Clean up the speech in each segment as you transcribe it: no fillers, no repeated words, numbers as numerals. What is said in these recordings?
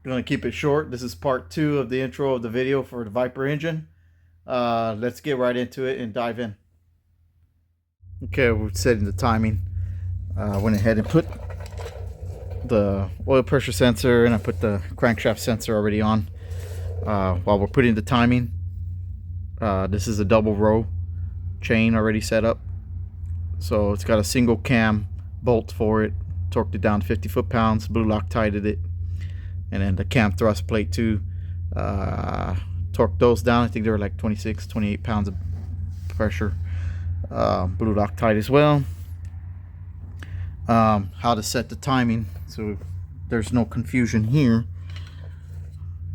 Gonna keep it short. This is part 2 of the intro of the video for the Viper engine. Let's get right into it and dive in. Okay, we're setting the timing. Went ahead and put the oil pressure sensor and I put the crankshaft sensor already on. While we're putting the timing, this is a double row chain already set up. So it's got a single cam bolt for it. Torqued it down to 50 foot-pounds, blue Loctited it. And then the cam thrust plate too. Torqued those down. I think they were like 26, 28 pounds of pressure. Blue Loctite as well. How to set the timing so there's no confusion here.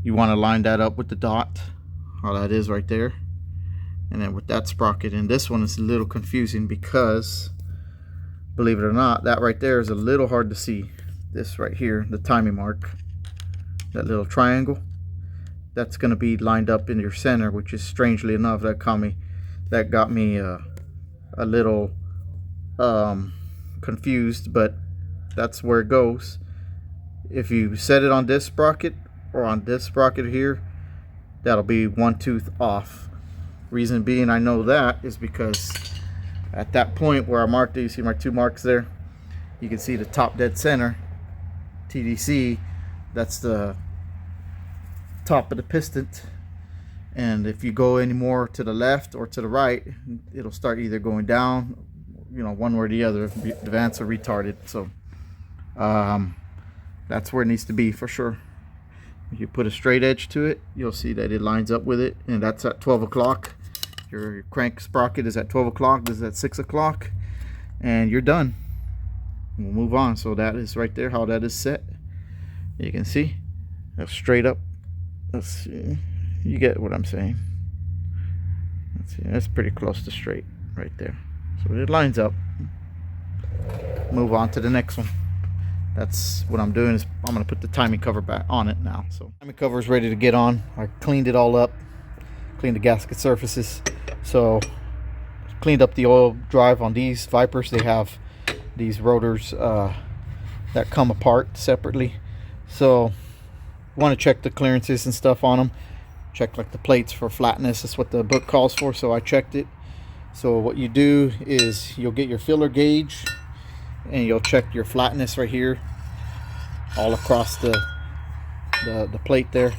You want to line that up with the dot, how that is right there, and then with that sprocket. And this one is a little confusing because, believe it or not, that right there is a little hard to see. This right here, the timing mark, that little triangle, that's going to be lined up in your center, which is, strangely enough, that got me a little confused, but that's where it goes. If you set it on this sprocket or on this sprocket here, that'll be one tooth off. Reason being I know that is because at that point where I marked it, you see my 2 marks there, you can see the top dead center TDC. That's the top of the piston, and if you go any more to the left or to the right, it'll start either going down, one way or the other. Advanced or retarded. So that's where it needs to be for sure. If you put a straight edge to it, you'll see that it lines up with it, and that's at 12 o'clock. Your crank sprocket is at 12 o'clock. This is at 6 o'clock, and you're done. We'll move on. So that is right there how that is set. You can see that's straight up. Let's see, you get what I'm saying. Let's see, that's pretty close to straight right there. So it lines up. Move on to the next one. That's what I'm doing, is I'm going to put the timing cover back on it now. So timing cover is ready to get on. I cleaned it all up, cleaned the gasket surfaces. So cleaned up the oil drive on these Vipers. They have these rotors that come apart separately. So you want to check the clearances and stuff on them. Check like the plates for flatness. That's what the book calls for. So I checked it. So what you do is you'll get your filler gauge and you'll check your flatness right here all across the plate there.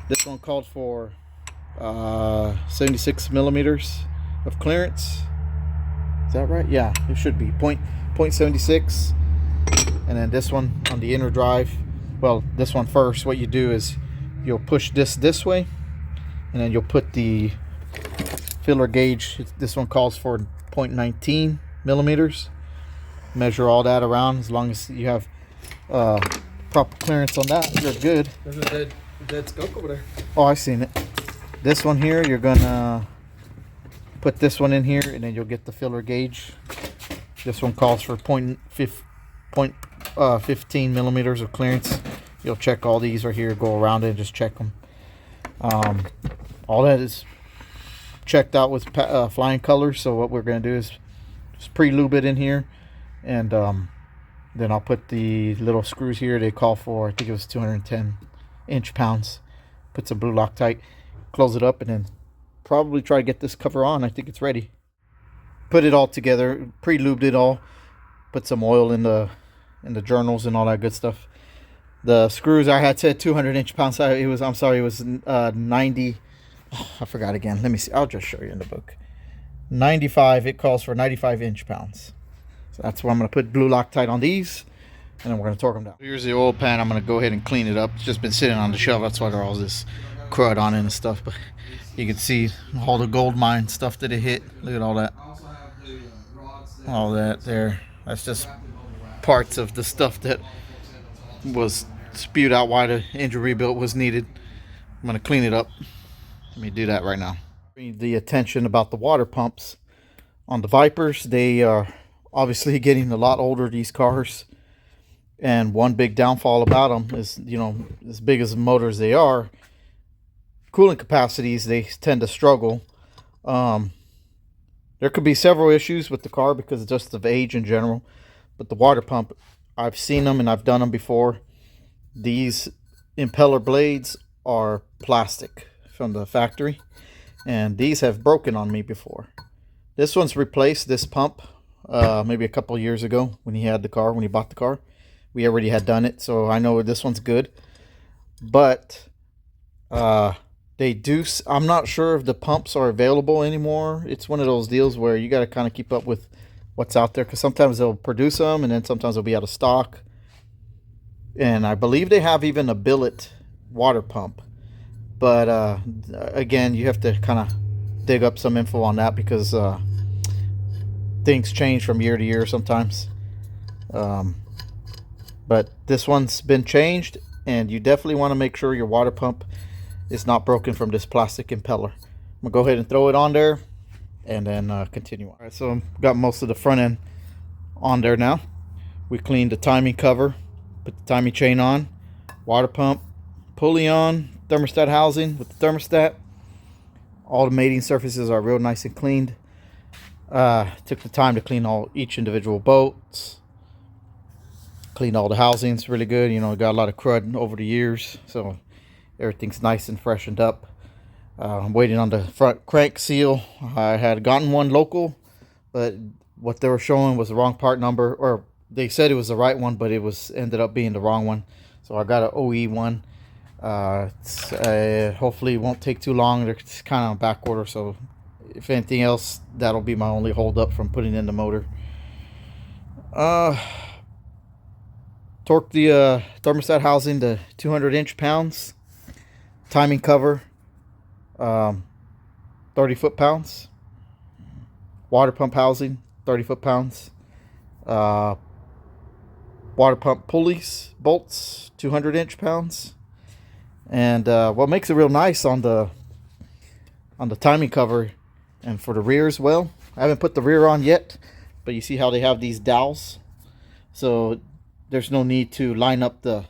This one called for 76 millimeters of clearance. Is that right? Yeah, it should be 0.76. And then this one on the inner drive, well, this one first, what you do is you'll push this way, and then you'll put the filler gauge. This one calls for 0.19 millimeters. Measure all that around. As long as you have proper clearance on that, you're good. There's a dead skunk over there. Oh, I've seen it. This one here, you're gonna put this one in here, and then you'll get the filler gauge. This one calls for 0.15 millimeters of clearance. You'll check all these right here, go around it and just check them. All that is checked out with flying colors. So what we're going to do is just pre-lube it in here, and then I'll put the little screws here. They call for, I think it was 210 inch-pounds. Put some blue Loctite, close it up, and then probably try to get this cover on. I think it's ready. Put it all together, pre-lubed it all, put some oil in the journals and all that good stuff. The screws, I had said 200 inch-pounds. It was 90. Oh, I forgot again. Let me see. I'll just show you in the book. 95. It calls for 95 inch-pounds. So that's where I'm going to put blue Loctite on these, and then we're going to torque them down. Here's the oil pan. I'm going to go ahead and clean it up. It's just been sitting on the shelf. That's why there's all this crud on it and stuff. But you can see all the gold mine stuff that it hit. Look at all that. All that there. That's just parts of the stuff that was spewed out why the engine rebuild was needed. I'm going to clean it up. Let me do that right now. The attention about the water pumps on the Vipers. They are obviously getting a lot older, these cars. And one big downfall about them is, as big as the motors they are, cooling capacities, they tend to struggle. There could be several issues with the car because of just of age in general. But the water pump, I've seen them and I've done them before. These impeller blades are plastic from the factory, and these have broken on me before. This one's replaced this pump maybe a couple years ago when he had the car, when he bought the car. We already had done it, so I know this one's good. But they do, I'm not sure if the pumps are available anymore. It's one of those deals where you got to kind of keep up with what's out there, because sometimes they'll produce them and then sometimes they'll be out of stock. And I believe they have even a billet water pump, but again, you have to kind of dig up some info on that, because things change from year to year sometimes. But this one's been changed, and you definitely want to make sure your water pump is not broken from this plastic impeller. I'm gonna go ahead and throw it on there and then continue on. All right, so I've got most of the front end on there now. We cleaned the timing cover, put the timing chain on, water pump, pulley on, thermostat housing with the thermostat. All the mating surfaces are real nice and cleaned. Took the time to clean each individual bolts. Cleaned all the housings really good. You know, got a lot of crud over the years, so everything's nice and freshened up. I'm waiting on the front crank seal. I had gotten one local, but what they were showing was the wrong part number, or they said it was the right one, but it was ended up being the wrong one. So I got an OE one. Hopefully it won't take too long. It's kind of on back order, so if anything else, that'll be my only hold up from putting in the motor. Torque the thermostat housing to 200 inch-pounds. Timing cover 30 foot-pounds. Water pump housing 30 foot-pounds. Water pump pulleys, bolts 200 inch-pounds. And what makes it real nice on the timing cover and for the rear as well, I haven't put the rear on yet, but you see how they have these dowels, so there's no need to line up the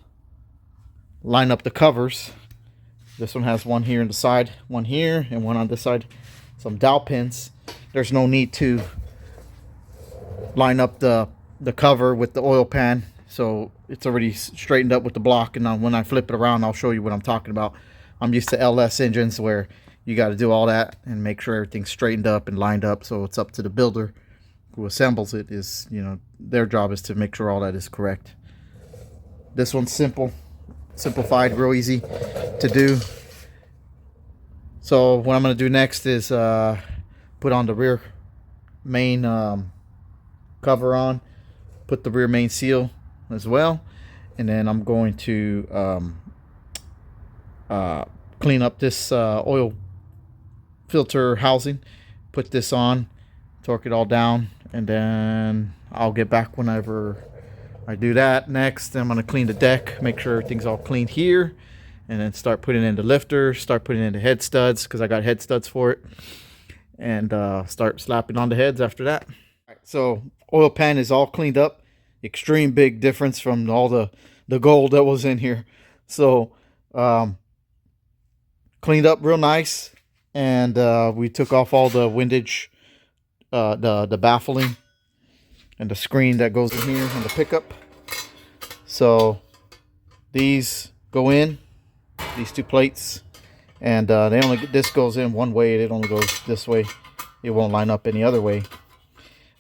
covers. This one has one here in the side, one here, and one on this side. Some dowel pins. There's no need to line up the cover with the oil pan, so it's already straightened up with the block. And when I flip it around, I'll show you what I'm talking about. I'm used to LS engines where you got to do all that and make sure everything's straightened up and lined up. So it's up to the builder who assembles it. Is, you know, their job is to make sure all that is correct. This one's simplified, real easy to do. So what I'm going to do next is put on the rear main cover on, put the rear main seal as well, and then I'm going to clean up this oil filter housing, put this on, torque it all down, and then I'll get back whenever I do that. Next, I'm going to clean the deck, make sure everything's all clean here, and then start putting in the lifter, start putting in the head studs, because I got head studs for it, and start slapping on the heads after that. So oil pan is all cleaned up. Extreme big difference from all the gold that was in here. So cleaned up real nice, and we took off all the windage, the baffling and the screen that goes in here on the pickup. So these go in, these two plates, and this goes in one way. It only goes this way. It won't line up any other way.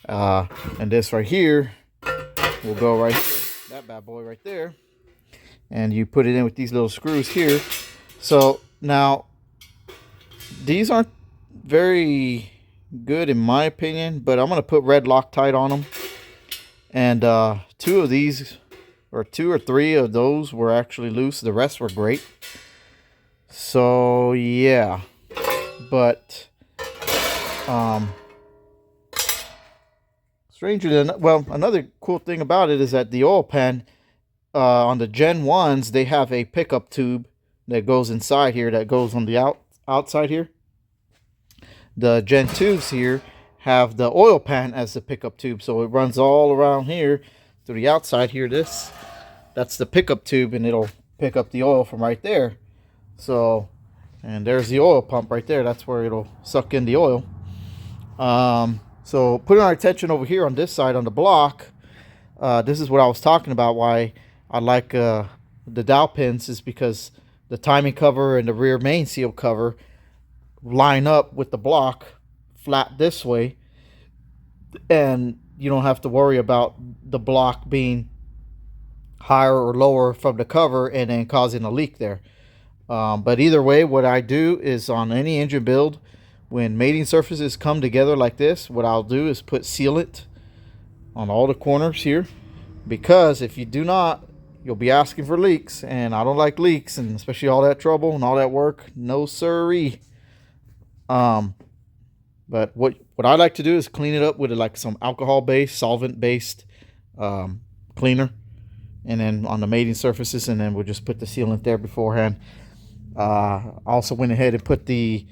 And this right here will go right here, that bad boy right there, and you put it in with these little screws here. So now these aren't very good in my opinion, but I'm gonna put red Loctite on them, and two or three of those were actually loose. The rest were great. So yeah, but strangely enough, well, another cool thing about it is that the oil pan on the Gen 1s, they have a pickup tube that goes inside here, that goes on the outside here. The Gen 2s here have the oil pan as the pickup tube, so it runs all around here to the outside here. That's the pickup tube, and it'll pick up the oil from right there. So, and there's the oil pump right there. That's where it'll suck in the oil. So putting our attention over here on this side on the block, this is what I was talking about, why I like the dowel pins is because the timing cover and the rear main seal cover line up with the block flat this way, and you don't have to worry about the block being higher or lower from the cover and then causing a leak there. But either way, what I do is on any engine build, when mating surfaces come together like this, what I'll do is put sealant on all the corners here, because if you do not, you'll be asking for leaks, and I don't like leaks, and especially all that trouble and all that work. No siree. But what I like to do is clean it up with like some alcohol based, solvent based cleaner, and then on the mating surfaces, and then we'll just put the sealant there beforehand. Also went ahead and put the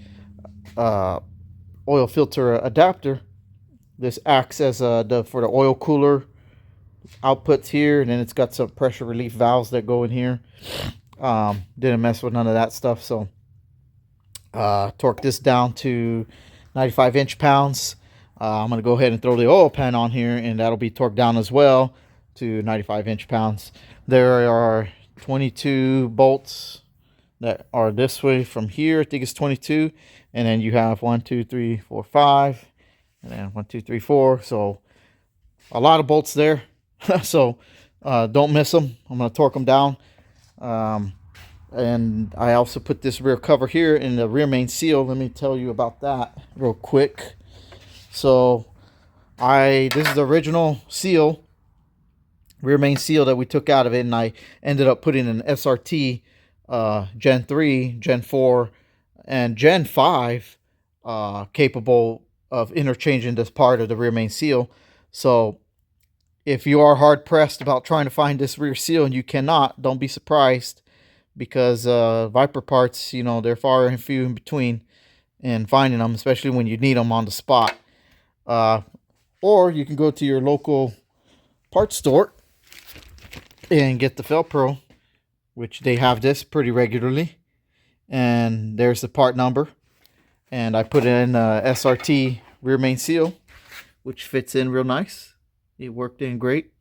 oil filter adapter. This acts as for the oil cooler outputs here, and then it's got some pressure relief valves that go in here. Didn't mess with none of that stuff, so torque this down to 95 inch-pounds. I'm going to go ahead and throw the oil pan on here, and that'll be torqued down as well to 95 inch-pounds. There are 22 bolts that are this way from here. I think it's 22, and then you have 1 2 3 4 5, and then 1 2 3 4. So a lot of bolts there. So don't miss them. I'm going to torque them down. And I also put this rear cover here in the rear main seal. Let me tell you about that real quick. So this is the original seal, rear main seal that we took out of it, and I ended up putting an SRT Gen 3, Gen 4, and Gen 5 capable of interchanging this part of the rear main seal. So if you are hard pressed about trying to find this rear seal and you cannot, don't be surprised, because Viper parts, you know, they're far and few in between in finding them, especially when you need them on the spot. Or you can go to your local parts store and get the Fel-Pro, which they have this pretty regularly. And there's the part number. And I put in SRT rear main seal, which fits in real nice. It worked in great.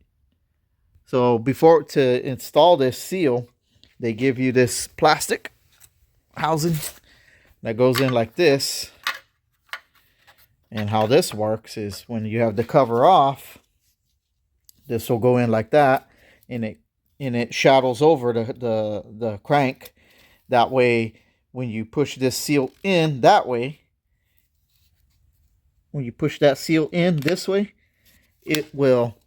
So to install this seal, they give you this plastic housing that goes in like this. And how this works is when you have the cover off, this will go in like that, and it shadows over the crank. That way, when you push this seal in that way, when you push that seal in this way, it will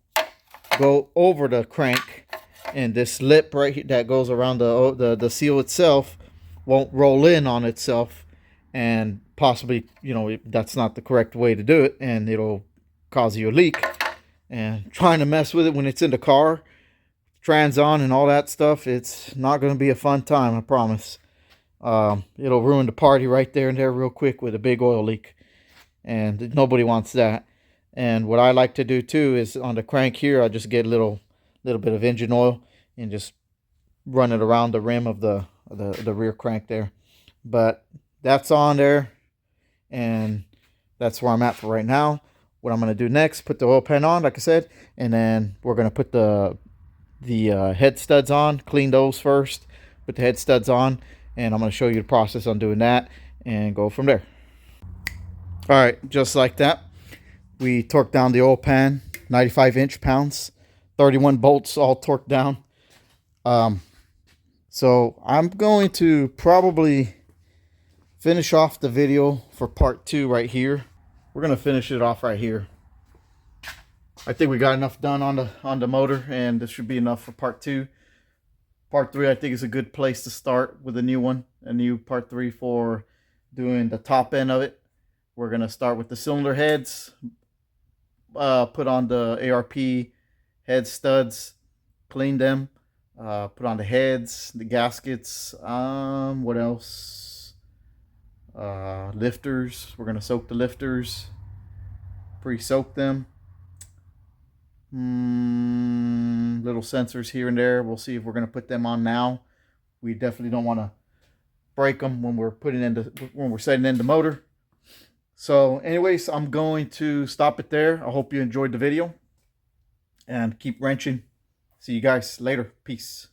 go over the crank, and this lip right here that goes around the seal itself won't roll in on itself, and possibly, you know, that's not the correct way to do it, and it'll cause you a leak. And trying to mess with it when it's in the car, trans on and all that stuff, it's not going to be a fun time, I promise. It'll ruin the party right there and there real quick with a big oil leak, and nobody wants that. And what I like to do too is on the crank here, I just get a little bit of engine oil and just run it around the rim of the rear crank there. But that's on there, and that's where I'm at for right now. What I'm going to do next, put the oil pan on, like I said, and then we're going to put the head studs on, clean those first, put the head studs on, and I'm going to show you the process on doing that and go from there. All right, just like that, we torqued down the oil pan, 95 inch-pounds, 31 bolts all torqued down. So I'm going to probably finish off the video for part 2 right here. We're going to finish it off right here. I think we got enough done on the motor, and this should be enough for part 2. Part 3, I think, is a good place to start with a new one, a new part 3 for doing the top end of it. We're going to start with the cylinder heads, put on the ARP head studs, clean them, put on the heads, the gaskets, what else? Lifters. We're going to soak the lifters, pre-soak them. Little sensors here and there. We'll see if we're going to put them on now. We definitely don't want to break them when we're setting in the motor. So anyways, I'm going to stop it there. I hope you enjoyed the video, and keep wrenching. See you guys later. Peace.